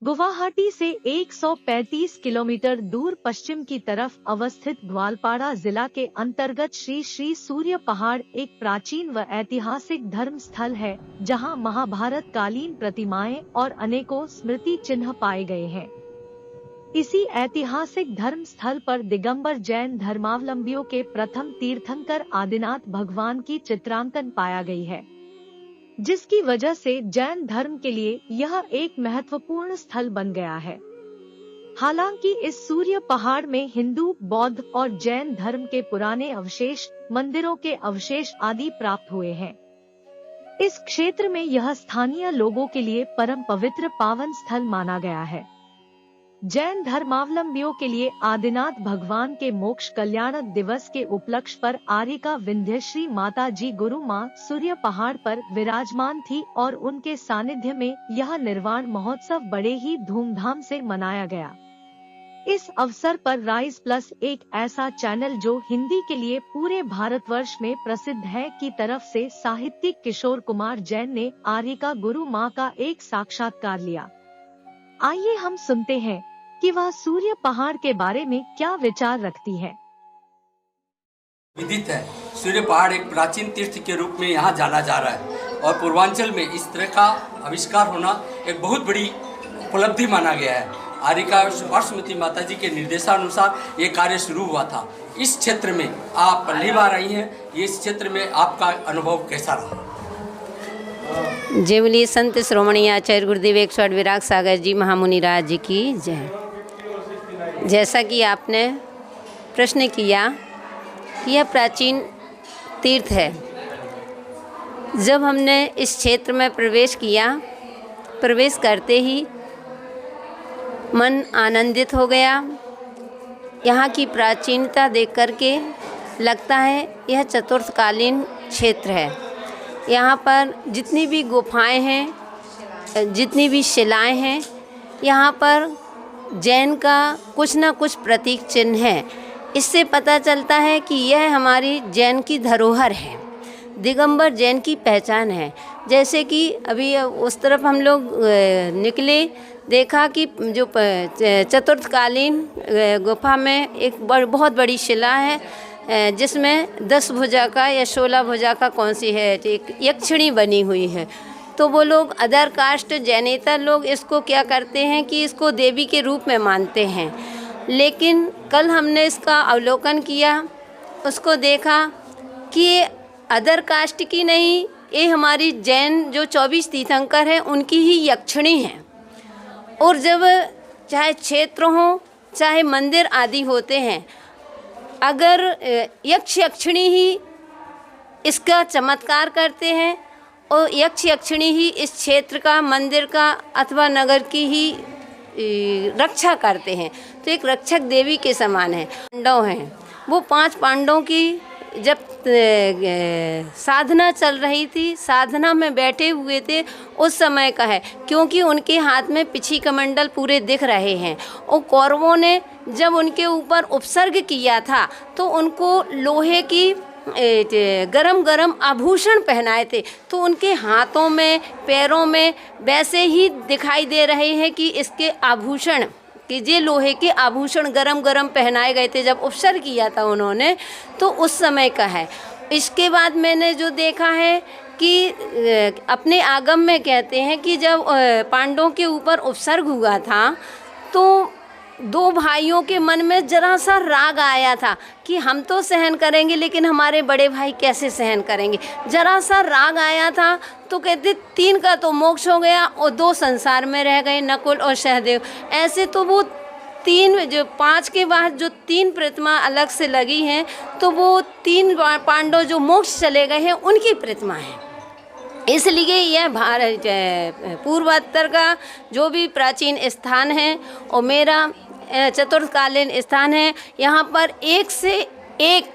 गुवाहाटी से 135 किलोमीटर दूर पश्चिम की तरफ अवस्थित ग्वालपाड़ा जिला के अंतर्गत श्री श्री सूर्य पहाड़ एक प्राचीन व ऐतिहासिक धर्म स्थल है, जहां महाभारत कालीन प्रतिमाएं और अनेकों स्मृति चिन्ह पाए गए हैं। इसी ऐतिहासिक धर्म स्थल पर दिगंबर जैन धर्मावलंबियों के प्रथम तीर्थंकर आदिनाथ भगवान की चित्रांकन पाया गई है, जिसकी वजह से जैन धर्म के लिए यह एक महत्वपूर्ण स्थल बन गया है। हालांकि इस सूर्य पहाड़ में हिंदू, बौद्ध और जैन धर्म के पुराने अवशेष, मंदिरों के अवशेष आदि प्राप्त हुए हैं। इस क्षेत्र में यह स्थानीय लोगों के लिए परम पवित्र पावन स्थल माना गया है। जैन धर्मावलंबियों के लिए आदिनाथ भगवान के मोक्ष कल्याण दिवस के उपलक्ष्य पर आर्यिका विंध्यश्री माता जी गुरु माँ सूर्य पहाड़ पर विराजमान थी और उनके सानिध्य में यह निर्वाण महोत्सव बड़े ही धूमधाम से मनाया गया। इस अवसर पर राइज प्लस एक ऐसा चैनल जो हिंदी के लिए पूरे भारतवर्ष में प्रसिद्ध है की तरफ से साहित्यिक किशोर कुमार जैन ने आर्यिका गुरु माँ का एक साक्षात्कार लिया। आइए हम सुनते हैं कि वह सूर्य पहाड़ के बारे में क्या विचार रखती है। विदित है, सूर्य पहाड़ एक प्राचीन तीर्थ के रूप में यहाँ जाना जा रहा है और पूर्वांचल में इस तरह का आविष्कार होना एक बहुत बड़ी उपलब्धि माना गया है। आर्यिका सुभाषमती माता जी के निर्देशानुसार ये कार्य शुरू हुआ था। इस क्षेत्र में आप पहली बार आई हैं, इस क्षेत्र में आपका अनुभव कैसा रहा? जय बोलिए संत श्रोमणी आचार्य गुरुदेव 108 विराग सागर जी महामुनि राज जी की जय। जैसा कि आपने प्रश्न किया कि यह प्राचीन तीर्थ है। जब हमने इस क्षेत्र में प्रवेश किया, प्रवेश करते ही मन आनंदित हो गया। यहाँ की प्राचीनता देख कर के लगता है यह चतुर्थकालीन क्षेत्र है। यहाँ पर जितनी भी गुफाएं हैं, जितनी भी शिलाएं हैं, यहाँ पर जैन का कुछ न कुछ प्रतीक चिन्ह है। इससे पता चलता है कि यह हमारी जैन की धरोहर है, दिगंबर जैन की पहचान है। जैसे कि अभी उस तरफ हम लोग निकले, देखा कि जो चतुर्थकालीन गुफा में एक बहुत बड़ी शिला है, जिसमें 10 भुजा का या 16 भुजा का कौन सी है, एक यक्षिणी बनी हुई है। तो वो लोग अदर कास्ट जैनेतर लोग इसको क्या करते हैं कि इसको देवी के रूप में मानते हैं। लेकिन कल हमने इसका अवलोकन किया, उसको देखा कि ये अदर कास्ट की नहीं, ये हमारी जैन जो 24 तीर्थंकर हैं उनकी ही यक्षिणी है। और जब चाहे क्षेत्र हो, चाहे मंदिर आदि होते हैं, अगर यक्ष यक्षिणी ही इसका चमत्कार करते हैं और यक्ष यक्षिणी ही इस क्षेत्र का, मंदिर का अथवा नगर की ही रक्षा करते हैं, तो एक रक्षक देवी के समान है। पांडव हैं, वो 5 पांडवों की जब साधना चल रही थी, साधना में बैठे हुए थे, उस समय का है, क्योंकि उनके हाथ में पिछी कमंडल पूरे दिख रहे हैं। और कौरवों ने जब उनके ऊपर उपसर्ग किया था तो उनको लोहे की गरम गरम आभूषण पहनाए थे, तो उनके हाथों में, पैरों में वैसे ही दिखाई दे रहे हैं कि इसके आभूषण, कि ये लोहे के आभूषण गरम गरम पहनाए गए थे जब उपसर्ग किया था उन्होंने, तो उस समय का है। इसके बाद मैंने जो देखा है कि अपने आगम में कहते हैं कि जब पांडवों के ऊपर उपसर्ग हुआ था तो 2 भाइयों के मन में जरा सा राग आया था कि हम तो सहन करेंगे, लेकिन हमारे बड़े भाई कैसे सहन करेंगे। जरा सा राग आया था तो कहते 3 का तो मोक्ष हो गया और 2 संसार में रह गए, नकुल और सहदेव। ऐसे तो वो 3 जो 5 के बाद जो 3 प्रतिमा अलग से लगी हैं, तो वो 3 पांडव जो मोक्ष चले गए हैं उनकी प्रतिमा है। इसलिए यह भारत पूर्वोत्तर का जो भी प्राचीन स्थान है और मेरा चतुर्थकालीन स्थान है, यहाँ पर एक से एक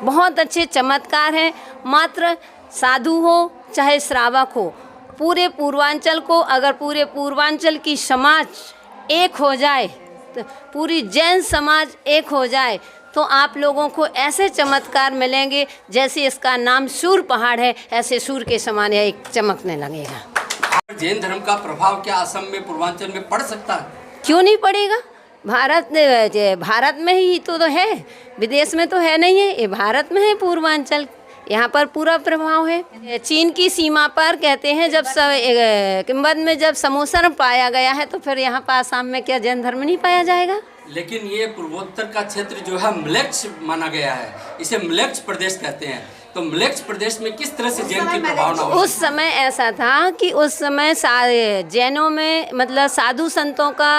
बहुत अच्छे चमत्कार हैं। मात्र साधु हो चाहे श्रावक हो, पूरे पूर्वांचल को, अगर पूरे पूर्वांचल की समाज एक हो जाए, तो पूरी जैन समाज एक हो जाए, तो आप लोगों को ऐसे चमत्कार मिलेंगे जैसे इसका नाम सूर्य पहाड़ है, ऐसे सूर्य के समान यह एक चमकने लगेगा। पर जैन धर्म का प्रभाव क्या असम में, पूर्वांचल में पड़ सकता है? क्यों नहीं पड़ेगा? भारत में ही तो है, विदेश में तो है नहीं है, ये भारत में है पूर्वांचल, यहाँ पर पूरा प्रभाव है। चीन की सीमा पर कहते हैं जब किंवद में जब समोसर पाया गया है तो फिर यहाँ पर आसाम में क्या जैन धर्म नहीं पाया जाएगा? लेकिन ये पूर्वोत्तर का क्षेत्र जो है म्लेच्छ माना गया है, इसे म्लेच्छ प्रदेश कहते हैं। तो म्लेच्छ प्रदेश में किस तरह से जैन की प्रभावना हो? उस समय ऐसा था कि उस समय जैनों में मतलब साधु संतों का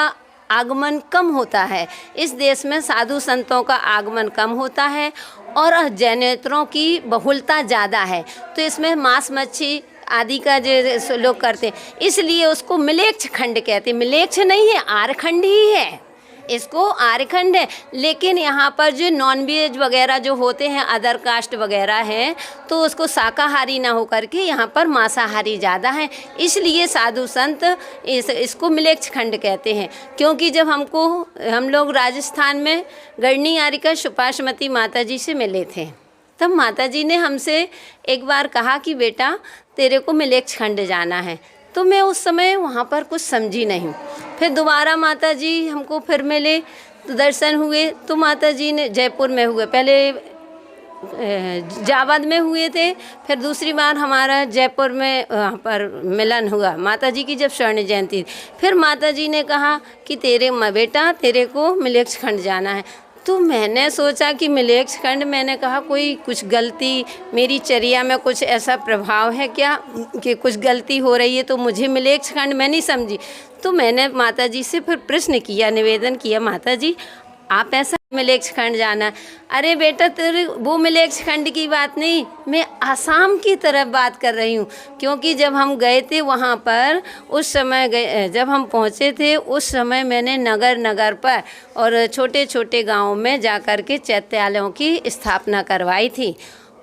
आगमन कम होता है। इस देश में साधु संतों का आगमन कम होता है और जैनेतरों की बहुलता ज़्यादा है, तो इसमें मांस मच्छी आदि का जो लोग करते हैं, इसलिए उसको म्लेच्छ खंड कहते हैं। म्लेच्छ नहीं है, आर्यखंड ही है, इसको आर्यखंड है। लेकिन यहाँ पर जो नॉनवेज वगैरह जो होते हैं, अदर कास्ट वगैरह हैं, तो उसको शाकाहारी ना होकर के यहाँ पर मांसाहारी ज़्यादा है, इसलिए साधु संत इसको म्लेच्छ खंड कहते हैं। क्योंकि जब हम लोग राजस्थान में गढ़नी आरिका सुपाश्मती माता जी से मिले थे, तब माता जी ने हमसे एक बार कहा कि बेटा तेरे को म्लेच्छ खंड जाना है। तो मैं उस समय वहाँ पर कुछ समझी नहीं। फिर दोबारा माता जी हमको फिर मिले तो दर्शन हुए, तो माता जी ने जयपुर में हुए, पहले जावद में हुए थे, फिर दूसरी बार हमारा जयपुर में वहाँ पर मिलन हुआ माता जी की जब स्वर्ण जयंती। फिर माता जी ने कहा कि बेटा तेरे को म्लेच्छ खंड जाना है। तो मैंने सोचा कि म्लेच्छ खंड, मैंने कहा कोई कुछ गलती मेरी चर्या में कुछ ऐसा प्रभाव है क्या कि कुछ गलती हो रही है, तो मुझे म्लेच्छ खंड मैं नहीं समझी। तो मैंने माता जी से फिर प्रश्न किया, निवेदन किया, माता जी आप ऐसा म्लेच्छ खंड जाना। अरे बेटा तेरे वो म्लेच्छ खंड की बात नहीं, मैं आसाम की तरफ बात कर रही हूँ। क्योंकि जब हम गए थे वहाँ पर, उस समय जब हम पहुँचे थे उस समय मैंने नगर पर और छोटे छोटे गाँवों में जा कर के चैत्यालयों की स्थापना करवाई थी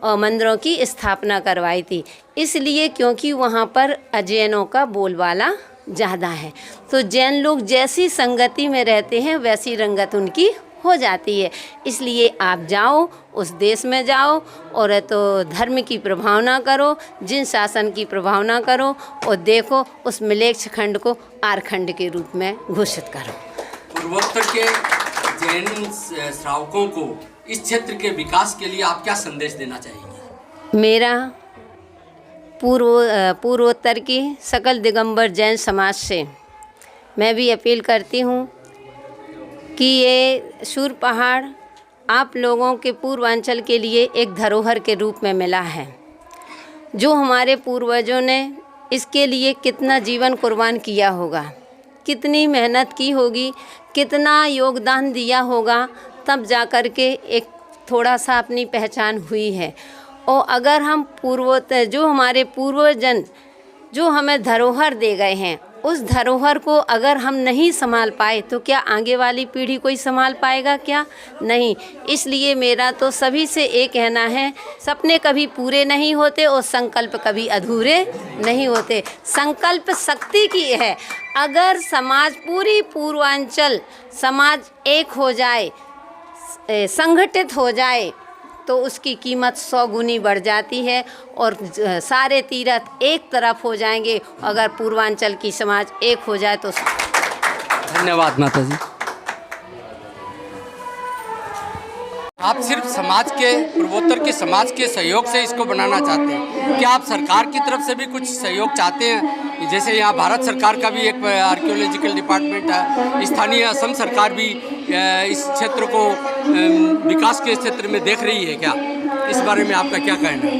और मंदिरों की स्थापना करवाई थी। इसलिए क्योंकि वहाँ पर अजैनों का बोलबाला ज़्यादा है, तो जैन लोग जैसी संगति में रहते हैं वैसी रंगत उनकी हो जाती है। इसलिए आप जाओ, उस देश में जाओ और तो धर्म की प्रभावना करो, जिन शासन की प्रभावना करो और देखो उस म्लेच्छ खंड को आर्यखंड के रूप में घोषित करो। पूर्वोत्तर के जैन श्रावकों को इस क्षेत्र के विकास के लिए आप क्या संदेश देना चाहेंगे? मेरा पूर्वोत्तर की सकल दिगंबर जैन समाज से मैं भी अपील करती हूँ कि ये सूर्य पहाड़ आप लोगों के पूर्वांचल के लिए एक धरोहर के रूप में मिला है। जो हमारे पूर्वजों ने इसके लिए कितना जीवन कुर्बान किया होगा, कितनी मेहनत की होगी, कितना योगदान दिया होगा, तब जा कर के एक थोड़ा सा अपनी पहचान हुई है। और अगर हम पूर्वोत्तर जो हमारे पूर्वजन जो हमें धरोहर दे गए हैं, उस धरोहर को अगर हम नहीं संभाल पाए तो क्या आगे वाली पीढ़ी कोई संभाल पाएगा? क्या नहीं। इसलिए मेरा तो सभी से एक कहना है, सपने कभी पूरे नहीं होते और संकल्प कभी अधूरे नहीं होते। संकल्प शक्ति की है। अगर समाज पूरी पूर्वांचल समाज एक हो जाए, संगठित हो जाए, तो उसकी कीमत 100 गुनी बढ़ जाती है और सारे तीर्थ एक तरफ हो जाएंगे। अगर पूर्वांचल की समाज एक हो जाए तो। धन्यवाद माता जी। आप सिर्फ समाज के, पूर्वोत्तर के समाज के सहयोग से इसको बनाना चाहते हैं, क्या आप सरकार की तरफ से भी कुछ सहयोग चाहते हैं? जैसे यहाँ भारत सरकार का भी एक आर्कियोलॉजिकल डिपार्टमेंट है, स्थानीय असम सरकार भी इस क्षेत्र को विकास के क्षेत्र में देख रही है, क्या इस बारे में आपका क्या कहना है?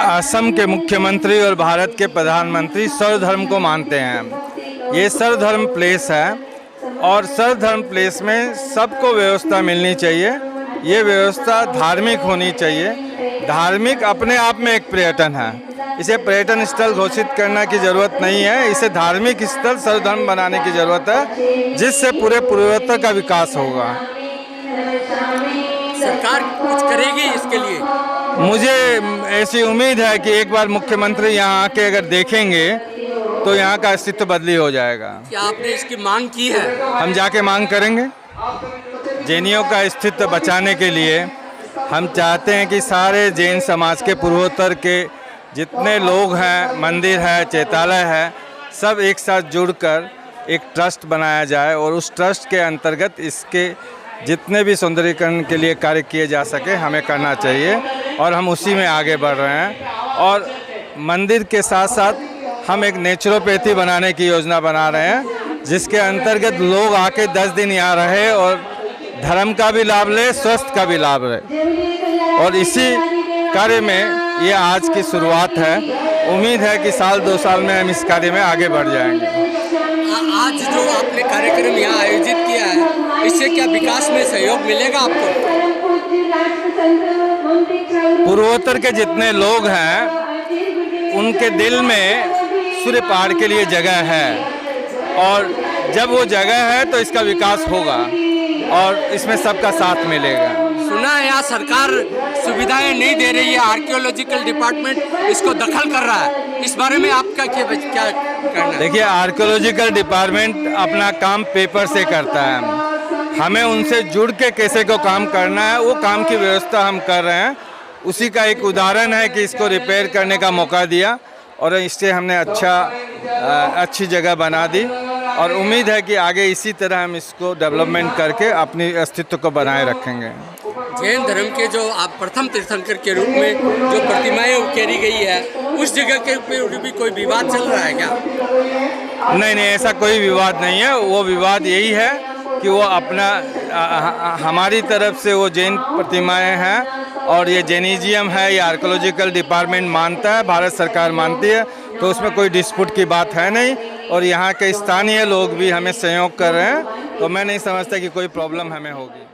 असम के मुख्यमंत्री और भारत के प्रधानमंत्री सर्वधर्म को मानते हैं। ये सर्वधर्म प्लेस है और सर्वधर्म प्लेस में सबको व्यवस्था मिलनी चाहिए। ये व्यवस्था धार्मिक होनी चाहिए। धार्मिक अपने आप में एक पर्यटन है, इसे पर्यटन स्थल घोषित करने की ज़रूरत नहीं है। इसे धार्मिक स्थल सर्वधर्म बनाने की ज़रूरत है, जिससे पूरे पूर्वोत्तर का विकास होगा। सरकार कुछ करेगी इसके लिए? मुझे ऐसी उम्मीद है कि एक बार मुख्यमंत्री यहाँ आके अगर देखेंगे तो यहाँ का अस्तित्व बदली हो जाएगा। क्या आपने इसकी मांग की है? हम जाके मांग करेंगे। जैनियों का अस्तित्व बचाने के लिए हम चाहते हैं कि सारे जैन समाज के पूर्वोत्तर के जितने लोग हैं, मंदिर है, चैतालय है, सब एक साथ जुड़कर एक ट्रस्ट बनाया जाए और उस ट्रस्ट के अंतर्गत इसके जितने भी सौंदर्यीकरण के लिए कार्य किए जा सके हमें करना चाहिए और हम उसी में आगे बढ़ रहे हैं। और मंदिर के साथ साथ हम एक नेचुरोपैथी बनाने की योजना बना रहे हैं, जिसके अंतर्गत लोग आके 10 दिन यहाँ रहे और धर्म का भी लाभ ले, स्वास्थ्य का भी लाभ ले। और इसी कार्य में ये आज की शुरुआत है। उम्मीद है कि साल 2 साल में हम इस कार्य में आगे बढ़ जाएंगे। आज जो आपने कार्यक्रम यहाँ आयोजित किया है, इससे क्या विकास में सहयोग मिलेगा आपको? पूर्वोत्तर के जितने लोग हैं उनके दिल में सूर्य पहाड़ के लिए जगह है और जब वो जगह है तो इसका विकास होगा और इसमें सबका साथ मिलेगा। सुना है यहाँ सरकार सुविधाएं नहीं दे रही है, आर्कियोलॉजिकल डिपार्टमेंट इसको दखल कर रहा है, इस बारे में आपका क्या कहना है? देखिए, आर्कियोलॉजिकल डिपार्टमेंट अपना काम पेपर से करता है, हमें उनसे जुड़ के कैसे को काम करना है वो काम की व्यवस्था हम कर रहे हैं। उसी का एक उदाहरण है कि इसको रिपेयर करने का मौका दिया और इससे हमने अच्छी जगह बना दी और उम्मीद है कि आगे इसी तरह हम इसको डेवलपमेंट करके अपनी अस्तित्व को बनाए रखेंगे। जैन धर्म के जो आप प्रथम तीर्थंकर के रूप में जो प्रतिमाएं उकेरी गई है, उस जगह के ऊपर भी कोई विवाद चल रहा है क्या? नहीं, ऐसा कोई विवाद नहीं है। वो विवाद यही है कि वो अपना हमारी तरफ से वो जैन प्रतिमाएं हैं और ये जैनिज्म है, ये आर्कियोलॉजिकल डिपार्टमेंट मानता है, भारत सरकार मानती है, तो उसमें कोई डिस्प्यूट की बात है नहीं। और यहाँ के स्थानीय लोग भी हमें सहयोग कर रहे हैं, तो मैं नहीं समझता कि कोई प्रॉब्लम हमें होगी।